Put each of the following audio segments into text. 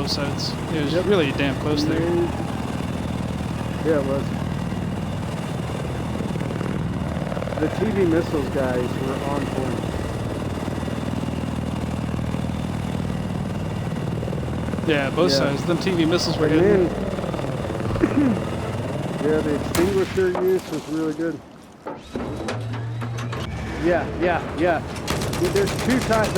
both sides. It was Yep. really damn close there. Yeah, it was. The TV missiles guys were on point. Yeah, both sides. Them TV missiles were And hitting. then, yeah, the extinguisher use was really good. Yeah. There's two types.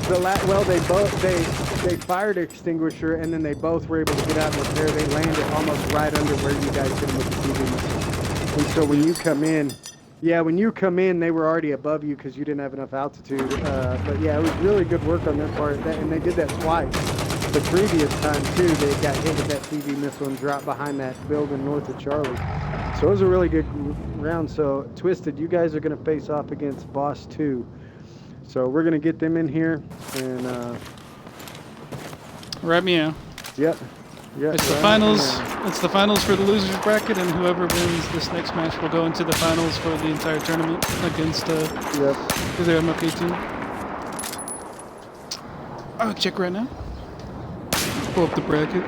Well, they fired extinguisher, and then they both were able to get out and repair. They landed almost right under where you guys hit them with the TV missile. And so when you come in, they were already above you because you didn't have enough altitude. But yeah, it was really good work on their part, and they did that twice. The previous time too, they got hit with that TV missile and dropped behind that building north of Charlie. So it was a really good round. So Twisted, you guys are going to face off against Boss 2. So we're going to get them in here and Right meow. Yep. It's the finals. It's the finals for the losers bracket, and whoever wins this next match will go into the finals for the entire tournament against the MLK team. I'll check right now. Pull up the bracket.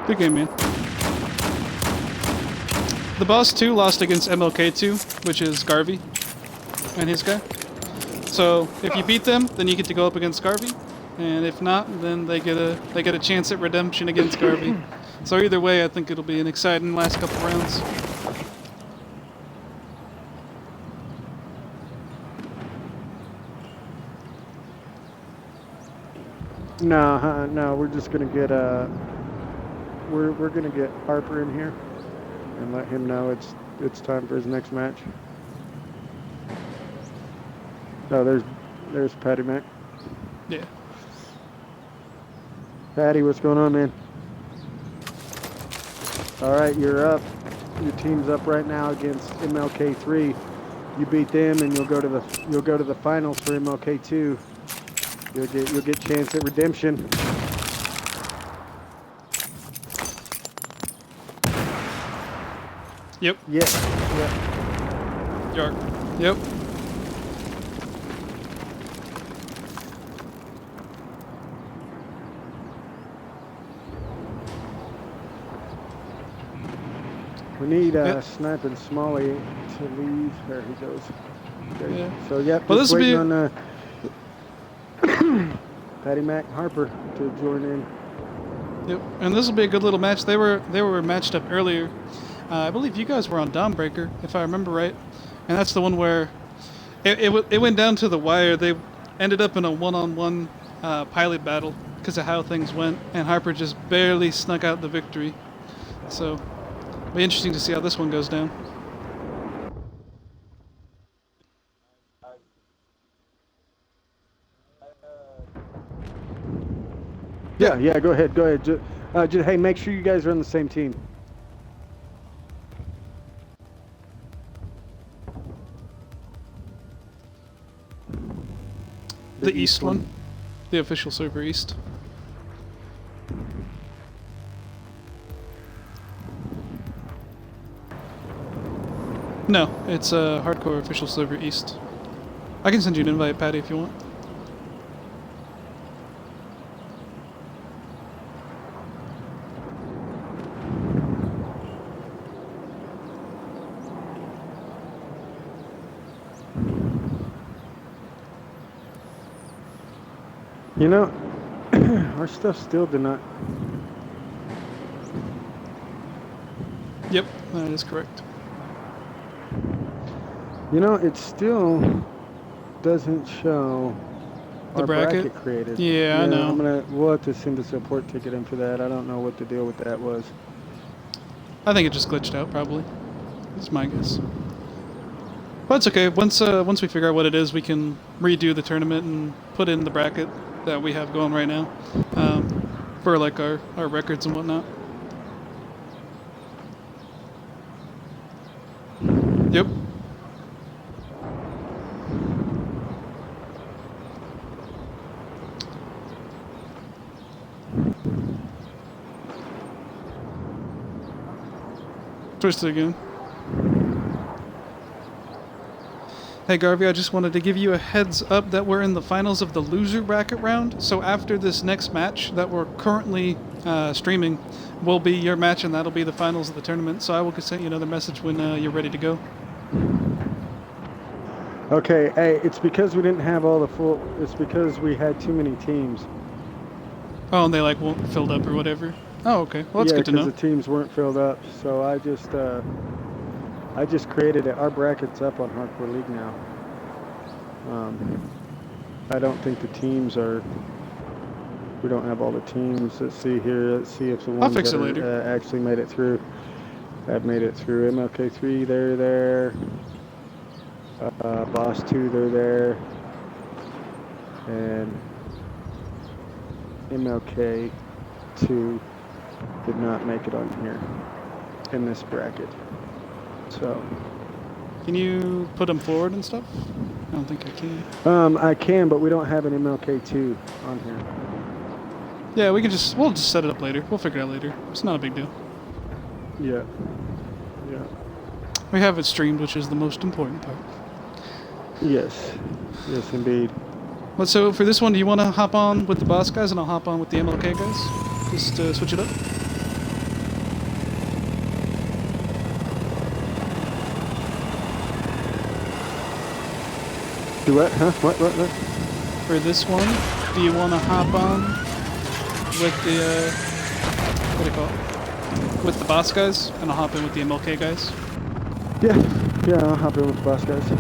Good game, man. The Boss 2 lost against MLK 2, which is Garvey and his guy. So if you beat them, then you get to go up against Garvey, and if not, then they get a chance at redemption against Garvey. So either way, I think it'll be an exciting last couple rounds. No, we're just gonna get we're gonna get Harper in here and let him know it's time for his next match. Oh, there's Patty Mac. Yeah. Patty, what's going on, man? All right, you're up. Your team's up right now against MLK3. You beat them, and you'll go to the finals for MLK2. You'll get chance at redemption. Yep. Yeah. York. Yep. We need Sniping Smalley to leave. There he goes. Okay. Yeah. So yep. Well, this will be on Patty Mac Harper to join in. Yep. And this will be a good little match. They were matched up earlier. I believe you guys were on Dawnbreaker, if I remember right, and that's the one where it went down to the wire. They ended up in a one-on-one pilot battle because of how things went, and Harper just barely snuck out the victory. So it'll be interesting to see how this one goes down. Yeah, go ahead. Just, hey, make sure you guys are on the same team. The East one. The official server East. No, it's a hardcore official server East. I can send you an invite, Patty, if you want. You know, our stuff still did not. Yep, that is correct. You know, it still doesn't show the our bracket created. Yeah, I know. We'll have to send a support ticket in for that. I don't know what the deal with that was. I think it just glitched out, probably. That's my guess. But it's okay. Once we figure out what it is, we can redo the tournament and put in the bracket that we have going right now for like our records and whatnot. Yep. Twist it again. Hey Garvey, I just wanted to give you a heads up that we're in the finals of the loser bracket round. So after this next match that we're currently streaming will be your match, and that'll be the finals of the tournament. So I will send you another message when you're ready to go. Okay, hey, it's because we didn't have all the full. It's because we had too many teams. Oh, and they like weren't filled up or whatever. Oh, okay. Well, that's good to know. Yeah, because the teams weren't filled up. So I just created it. Our bracket's up on Hardcore League now. I don't think the teams are. We don't have all the teams. Let's see here. Let's see if the ones that actually made it through. Have made it through. MLK3, they're there. Boss 2, they're there. And MLK2 did not make it on here in this bracket. So. Can you put them forward and stuff? I don't think I can. I can, but we don't have an MLK2 on here. Yeah, we'll just set it up later. We'll figure it out later. It's not a big deal. Yeah. Yeah. We have it streamed, which is the most important part. Yes. Yes, indeed. Well, so for this one, do you want to hop on with the boss guys, and I'll hop on with the MLK guys? Just switch it up. Do what? Huh? What? For this one, do you want to hop on with the, what do you call it? With the boss guys, and I'll hop in with the MLK guys? Yeah, I'll hop in with the boss guys.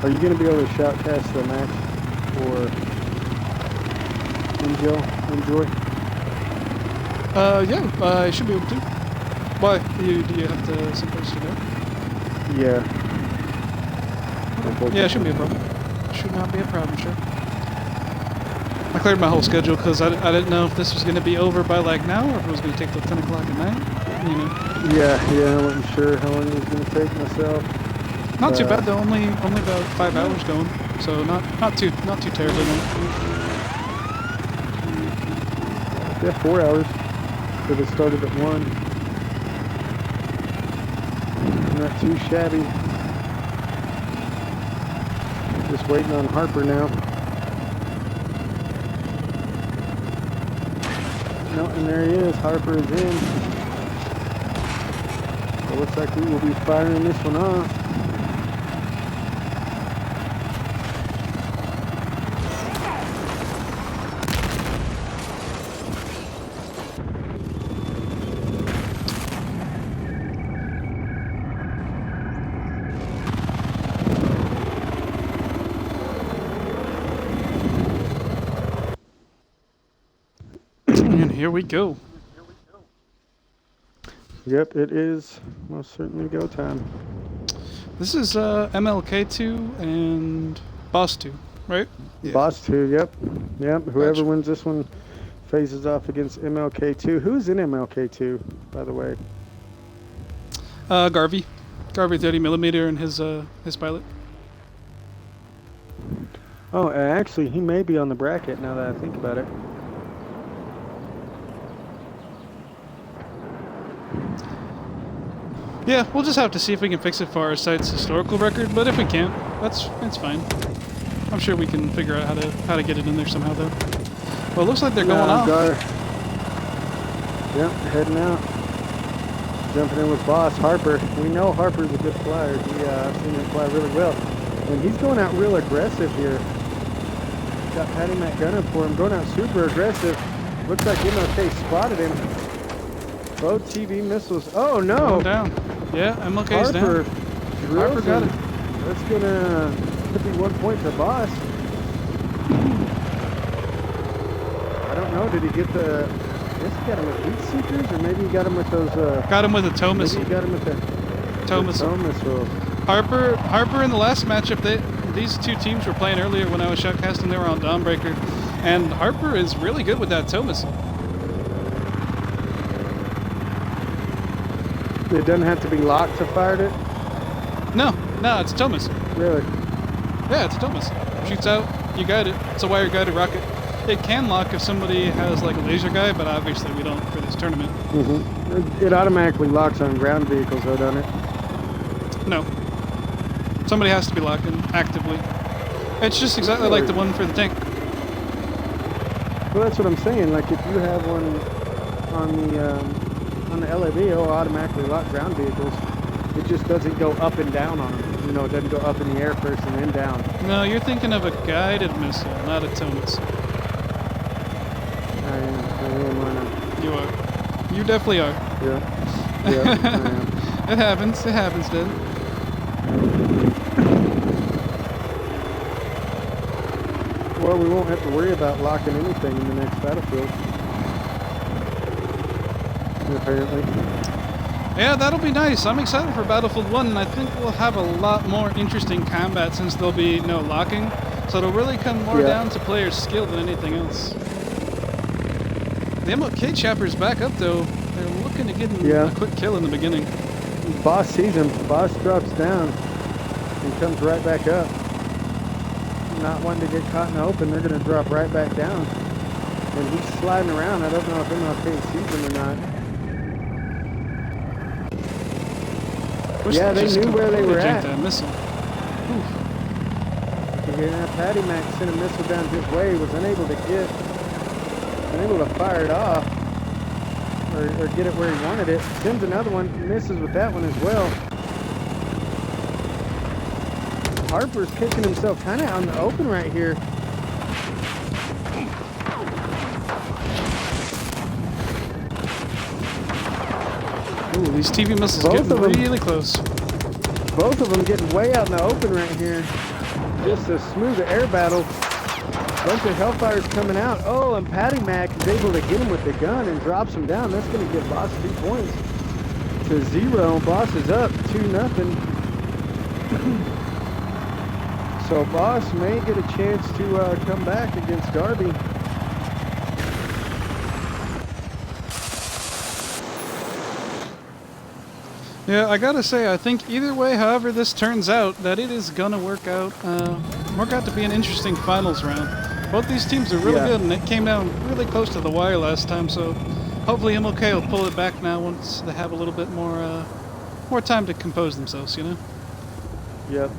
Are you going to be able to shoutcast the match or enjoy? Yeah, I should be able to. Why? Do you have to someplace to go? Yeah. Yeah, it shouldn't be a problem. Should not be a problem, sure. I cleared my whole schedule because I didn't know if this was going to be over by like now or if it was going to take till 10 o'clock at night. You know. Yeah, I wasn't sure how long it was going to take myself. Not too bad though. Only about 5 hours going, so not too terribly long. Yeah, 4 hours. But it started at 1. Not too shabby. Just waiting on Harper now. No, and there he is. Harper is in. So it looks like we will be firing this one off. And here we go. Yep, it is most certainly go time. This is MLK2 and Boss 2, right? Yeah. Boss 2, yep. Whoever wins this one faces off against MLK2. Who's in MLK2, by the way? Garvey 30mm and his pilot. Oh, actually, he may be on the bracket now that I think about it. Yeah, we'll just have to see if we can fix it for our site's historical record, but if we can't, it's fine. I'm sure we can figure out how to get it in there somehow, though. Well, it looks like they're going off. Yep, heading out. Jumping in with Boss Harper. We know Harper's a good flyer. I've seen him fly really well. And he's going out real aggressive here. Got Patty Mac gunning for him, going out super aggressive. Looks like MLK spotted him. Both TV missiles. Oh no! Going down. Yeah, MLK's down. Harper got it. That's could be 1 point for Boss. I don't know. Did he get the? I guess he got him with heat seekers, or maybe he got him with those. Got him with a tow missile. Maybe he got him with the tow missile. Harper in the last matchup, these two teams were playing earlier when I was shoutcasting. They were on Dawnbreaker, and Harper is really good with that tow missile. It doesn't have to be locked to fire it? No, it's a tow missile. Really? Yeah, it's a tow missile. Shoots out, you guide it. It's a wire-guided rocket. It can lock if somebody has like a laser guy, but obviously we don't for this tournament. Mm-hmm. It automatically locks on ground vehicles, though, doesn't it? No. Somebody has to be locking actively. It's just exactly like the one for the tank. Well, that's what I'm saying. Like if you have one on the LAV, it'll automatically lock ground vehicles. It just doesn't go up and down on them. You know, it doesn't go up in the air first and then down. No, you're thinking of a guided missile, not a tow missile. I am, I know. You are. You definitely are. Yeah. Yeah, I am. It happens. It happens, dude. Well, we won't have to worry about locking anything in the next battlefield. Apparently. Yeah, that'll be nice. I'm excited for Battlefield 1, and I think we'll have a lot more interesting combat since there'll be no locking. So it'll really come more down to player skill than anything else. The MLK chopper's back up, though. They're looking to get a quick kill in the beginning. Boss sees him. Boss drops down and comes right back up. Not wanting to get caught in the open, they're going to drop right back down. And he's sliding around. I don't know if MLK sees him or not. Yeah, they knew where they were at. That missile. Yeah, Patty Mac sent a missile down his way, was unable to fire it off or get it where he wanted it. Sends another one, misses with that one as well. Harper's kicking himself kind of out in the open right here. Ooh, these TV missiles getting really close. Both of them getting way out in the open right here. Just a smooth air battle. Bunch of Hellfires coming out. Oh, and Patty Mac is able to get him with the gun and drops him down. That's going to give Boss 2 points to 0. Boss is up 2-0. So Boss may get a chance to come back against Darby. Yeah, I gotta say, I think either way, however this turns out, that it is gonna work out to be an interesting finals round. Both these teams are really good, and it came down really close to the wire last time, so hopefully MLK will pull it back now once they have a little bit more time to compose themselves, you know? Yep.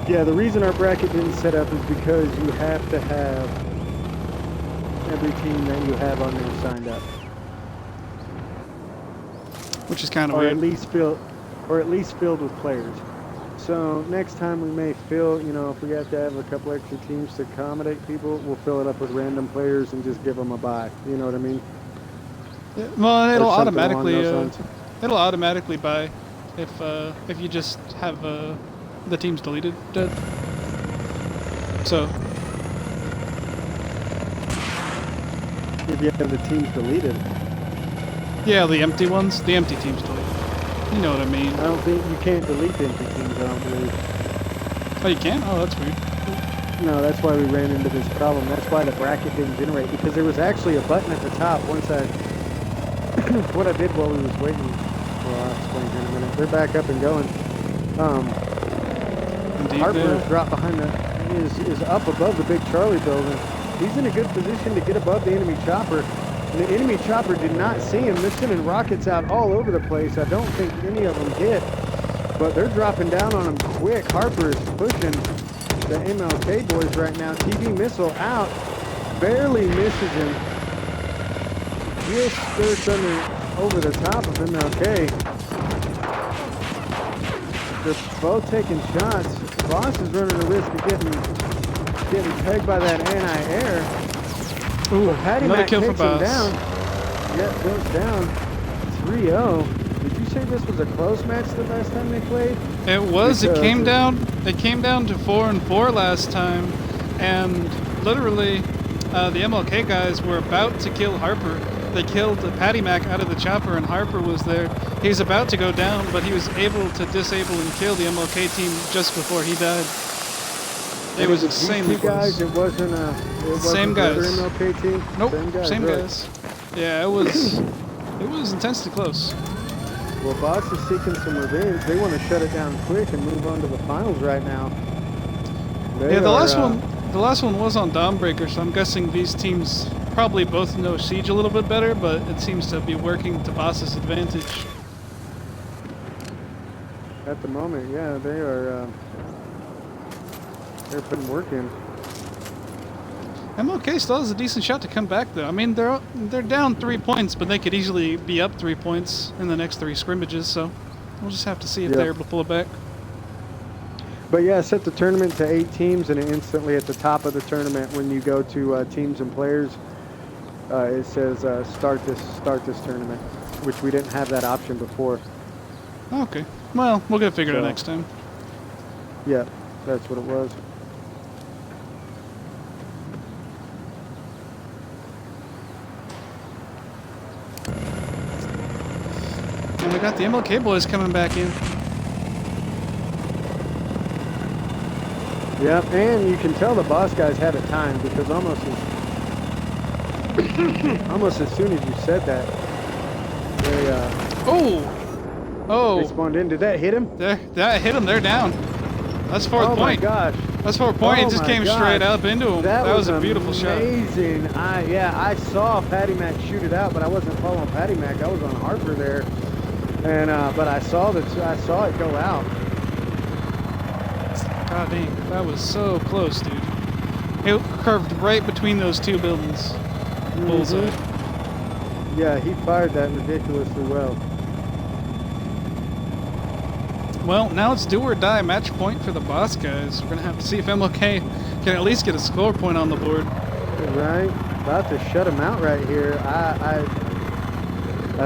Yeah, the reason our bracket didn't set up is because you have to have every team that you have on there signed up. Which is kind of weird. Or at least filled with players. So next time we may fill, you know, if we have to have a couple extra teams to accommodate people, we'll fill it up with random players and just give them a bye. You know what I mean? Yeah, well, it'll automatically buy if you just have the team's deleted, dead. So if you have the teams deleted. Yeah, the empty ones, the empty teams deleted. You know what I mean? I don't think you can't delete the empty teams, I don't believe. Oh, you can't? Oh, that's weird. No, that's why we ran into this problem. That's why the bracket didn't generate, because there was actually a button at the top once I what I did while we was waiting. Well, I'll explain here in a minute. They're back up and going. Harper is dropped behind is up above the big Charlie building. He's in a good position to get above the enemy chopper. And the enemy chopper did not see him. They're sending rockets out all over the place. I don't think any of them hit, but they're dropping down on him quick. Harper is pushing the MLK boys right now. TV missile out, barely misses him. Just skirts over the top of MLK. They're both taking shots. Boss is running the risk of getting pegged by that anti-air. Ooh, Patty another Mac kill for takes him Boss. down. Yep, goes down 3-0. Did you say this was a close match the last time they played? It was. It came down to 4-4 last time, and literally, the MLK guys were about to kill Harper. They killed Patty Mac out of the chopper, and Harper was there. He was about to go down, but he was able to disable and kill the MLK team just before he died. It was is these insanely two guys. close. It wasn't Same the other guys. MLK team. Nope, same right. guys. Yeah, it was intensely close. Well, Boss is seeking some revenge. They want to shut it down quick and move on to the finals right now. Yeah, the last one was on Dawnbreaker, so I'm guessing these teams probably both know Siege a little bit better, but it seems to be working to Boss's advantage. At the moment, yeah, they're putting work in. MLK still has a decent shot to come back, though. I mean, they're down 3 points, but they could easily be up 3 points in the next 3 scrimmages, so we'll just have to see if they're able to pull it back. But yeah, set the tournament to 8 teams, and instantly at the top of the tournament, when you go to teams and players, it says start this tournament, which we didn't have that option before. Okay. Well, we'll get it figured out next time. Yeah, that's what it was. And we got the MLK boys coming back in. Yep, and you can tell the Boss guys had it timed because almost as soon as you said that, they spawned in. Did that hit him? That hit him. They're down. That's fourth point. Oh my gosh. That's 4 point. It just came straight up into him. That was a beautiful shot. Amazing. I saw Patty Mac shoot it out, but I wasn't following Patty Mac. I was on Harper there, and but I saw it go out. God dang, that was so close, dude. It curved right between those 2 buildings. Bullseye. Yeah, he fired that ridiculously well. Well, now it's do or die match point for the Boss guys. We're gonna have to see if MLK can at least get a score point on the board. Right, about to shut him out right here. I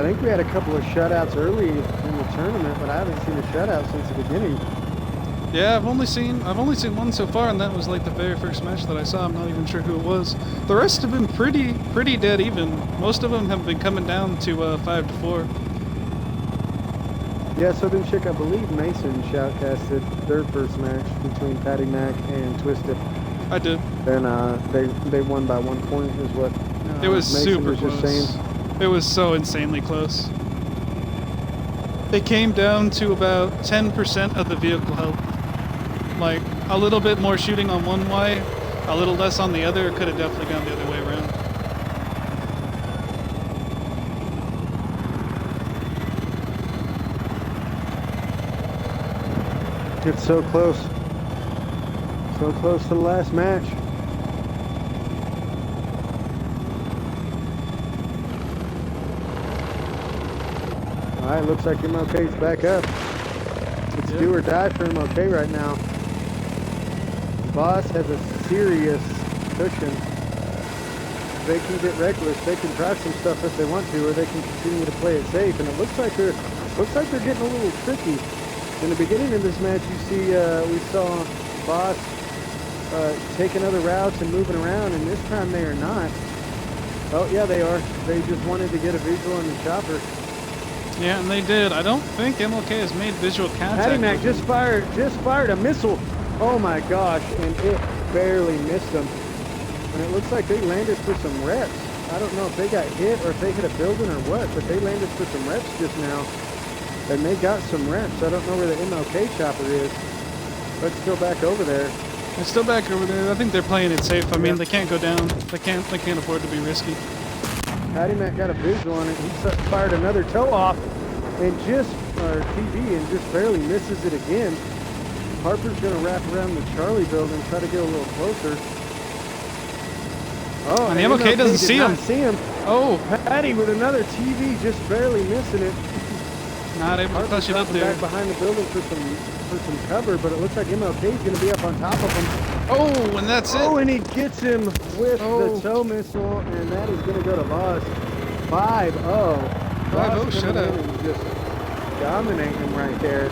think we had a couple of shutouts early in the tournament, but I haven't seen a shutout since the beginning. Yeah, I've only seen one so far, and that was like the very first match that I saw. I'm not even sure who it was. The rest have been pretty dead even. Most of them have been coming down to 5-4. Yeah, Southern Chick, I believe Mason shoutcasted their first match between Patty Mac and Twisted. I did. And they won by 1 point is what it was Mason super was close. just saying. It was so insanely close. They came down to about 10% of the vehicle health. Like, a little bit more shooting on one Y, a little less on the other. It could have definitely gone the other way around. It's so close. So close to the last match. Alright, looks like MLK's back up. It's do or die for MLK right now. Boss has a serious cushion. They can get reckless. They can try some stuff if they want to, or they can continue to play it safe. And it looks like they're getting a little tricky. In the beginning of this match, you see we saw Boss taking other routes and moving around, and this time they are not. Oh yeah, they are. They just wanted to get a visual on the chopper. Yeah, and they did. I don't think MLK has made visual contact. Patty Mac just fired a missile. Oh my gosh, and it barely missed them. And it looks like they landed for some reps. I don't know if they got hit or if they hit a building or what, but they landed for some reps just now. And they got some reps. I don't know where the MLK chopper is, but it's still back over there. It's still back over there. I think they're playing it safe. I mean, they can't go down. They can't afford to be risky. Patty Mac got a visual on it. He fired another toe off and TV and just barely misses it again. Harper's going to wrap around the Charlie building, try to get a little closer. Oh, and the MLK doesn't see him. Oh, Patty with another TV, just barely missing it. Not able to clutch it up there. Back behind the building for some cover, but it looks like MLK's going to be up on top of him. Oh, and that's it. Oh, and he gets him with the toe missile, and that is going to go to Boss. 5-0. 5-0 shutout. And just dominate him right there.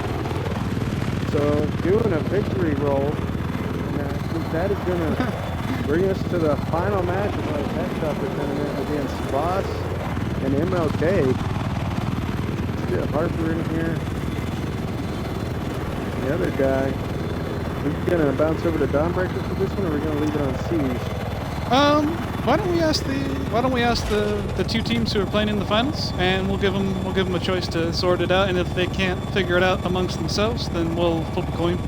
So doing a victory roll, and that is going to bring us to the final match of our Tech Chopper tournament against Boss and MLK. Get Harper in here. The other guy. Are we gonna bounce over to Dawnbreaker for this one, or are we gonna leave it on Siege? Why don't we ask the two teams who are playing in the finals, and we'll give them a choice to sort it out, and if they can't figure it out amongst themselves, then we'll flip a coin.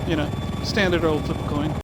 You know, standard old flip a coin.